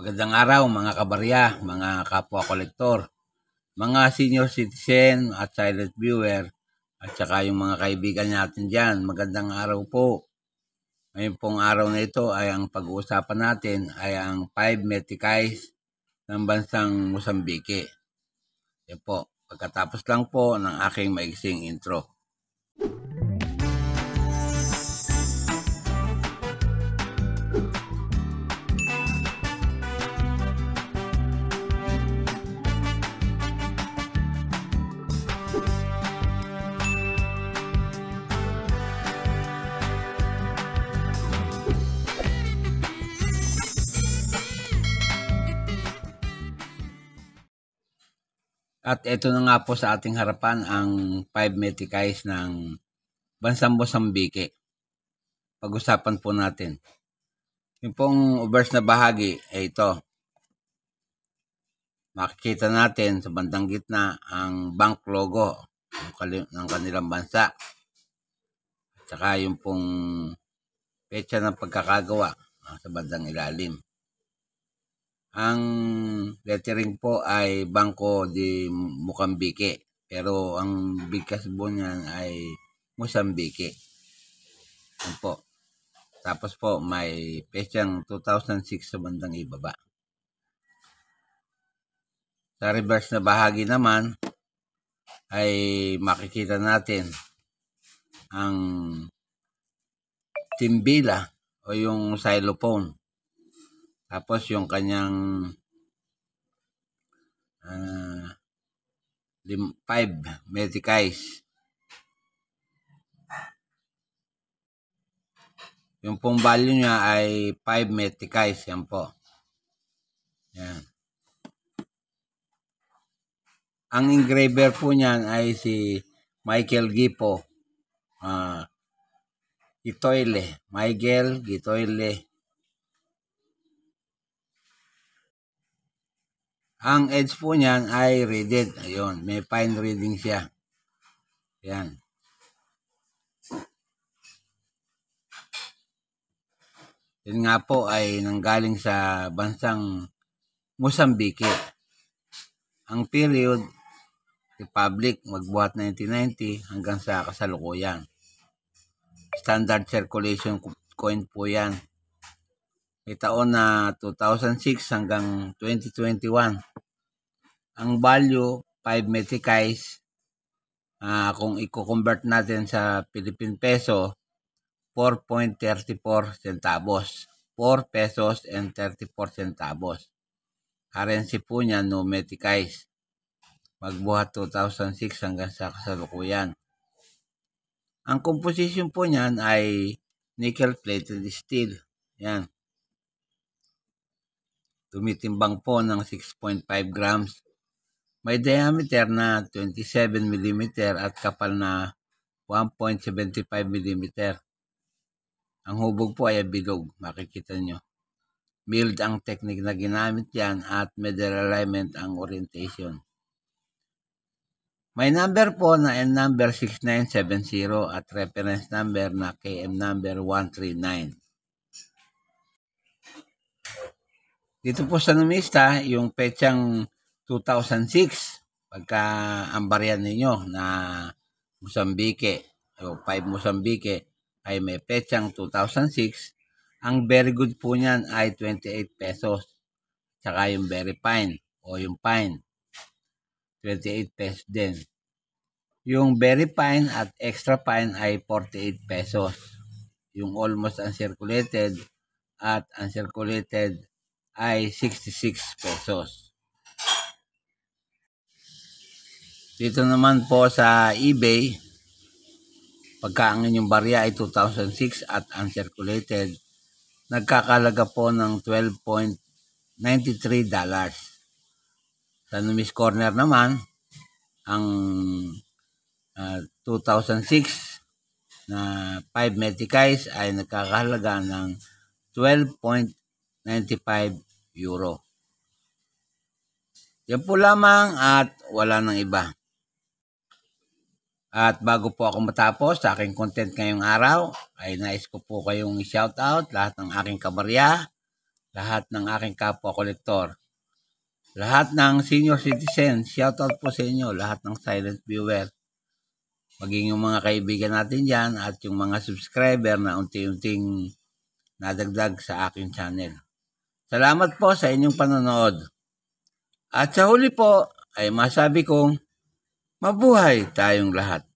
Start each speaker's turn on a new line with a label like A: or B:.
A: Magandang araw mga kabarya, mga kapwa kolektor, mga senior citizen at silent viewer, at saka yung mga kaibigan natin dyan. Magandang araw po. Ngayon pong araw na ito ay ang pag-uusapan natin ay ang 5 metikais ng bansang Mozambique. Yan po, pagkatapos lang po ng aking maiksing intro. At ito na nga po sa ating harapan ang 5 metikais ng bansang Mozambique. Pag-usapan po natin. Yung pong obverse na bahagi ay ito. Makikita natin sa bandang gitna ang bank logo ng kanilang bansa. At saka yung pong petsa ng pagkakagawa sa bandang ilalim. Ang lettering po ay Banco de Mozambique. Pero ang bigkas po niyan ay Mozambique. Yan po. Tapos po may petsang 2006 sa bandang ibaba. Sa reverse na bahagi naman ay makikita natin ang timbila o yung xylophone. Tapos yung kanyang 5 metikais. Yung pong value niya ay 5 metikais. Yan po. Yan. Ang engraver po niyan ay si Michael Gipo. Gitoyle. Michael Gitoyle. Ang edge po niyan ay reeded. Ayun, may fine reading siya. Yan. Yan nga po ay nanggaling sa bansang Mozambique. Ang period, Republic, magbuhat 1990 hanggang sa kasalukuyan. Standard circulation coin po yan. May taon na 2006 hanggang 2021. Ang value, 5 metikais, kung i-convert natin sa Philippine peso, 4.34 centavos. 4 pesos and 34 centavos. Currency po niya, no metikais. Magbuhat 2006 hanggang sa kasalukuyan. Ang composition po niyan ay nickel-plated steel. Yan. Tumitimbang po ng 6.5 grams. May diameter na 27 mm at kapal na 1.75 mm. Ang hubog po ay bilog, makikita nyo. Milled ang technique na ginamit yan at middle alignment ang orientation. May number po na N number 6970 at reference number na KM number 139. Dito po sa numista, yung petsang 2006, pagka ang baryan ninyo na Mozambique, o 5 Mozambique, ay may petsang 2006, ang very good po niyan ay 28 pesos. Tsaka yung very fine o yung fine, 28 pesos din. Yung very fine at extra fine ay 48 pesos. Yung almost uncirculated at uncirculated ay 66 pesos. Dito naman po sa eBay, pagka ang inyong barya ay 2006 at uncirculated, nagkakalaga po ng $12.93. Sa Numis Corner naman, ang 2006 na 5 metikais ay nagkakahalaga ng 12.95 euro. Yan po lamang at wala nang iba. At bago po ako matapos sa aking content ngayong araw, ay nais ko po kayong i-shoutout lahat ng aking kabarya lahat ng aking kapwa kolektor, lahat ng senior citizen, shoutout po sa inyo, lahat ng silent viewer, maging yung mga kaibigan natin dyan at yung mga subscriber na unti-unting nadagdag sa aking channel. Salamat po sa inyong panonood. At sa huli po ay masabi kong mabuhay tayong lahat.